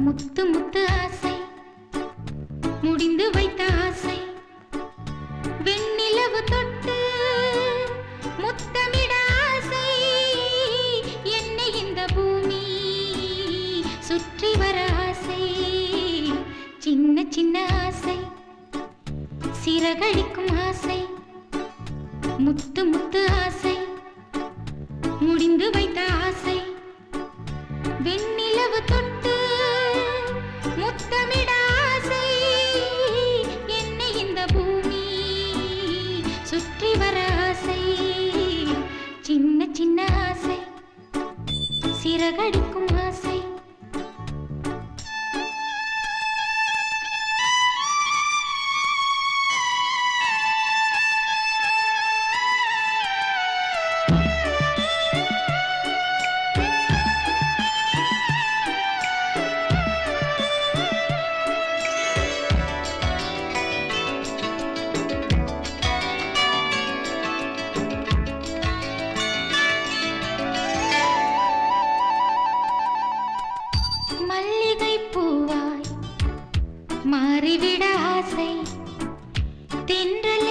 முத்து முத்து ஆசை முடிந்து வைத்த ஆசை வெண்ணிலவு தொட்டு முத்தமிட ஆசை என்னை இந்த பூமி சுற்றி வர ஆசை சின்ன சின்ன ஆசை சிறகடிக்கும் ஆசை முத்து முத்து ஆசை முடிந்து வைத்த ஆசை வெண்ணிலவு தொட்டு முத்தமிட ஆசை என்னை இந்த பூமி சுற்றி வர ஆசை சின்ன சின்ன ஆசை சிறகடிக்கும் ஆசை மல்லிகை பூவாய் மாறிவிட ஆசை தென்றல்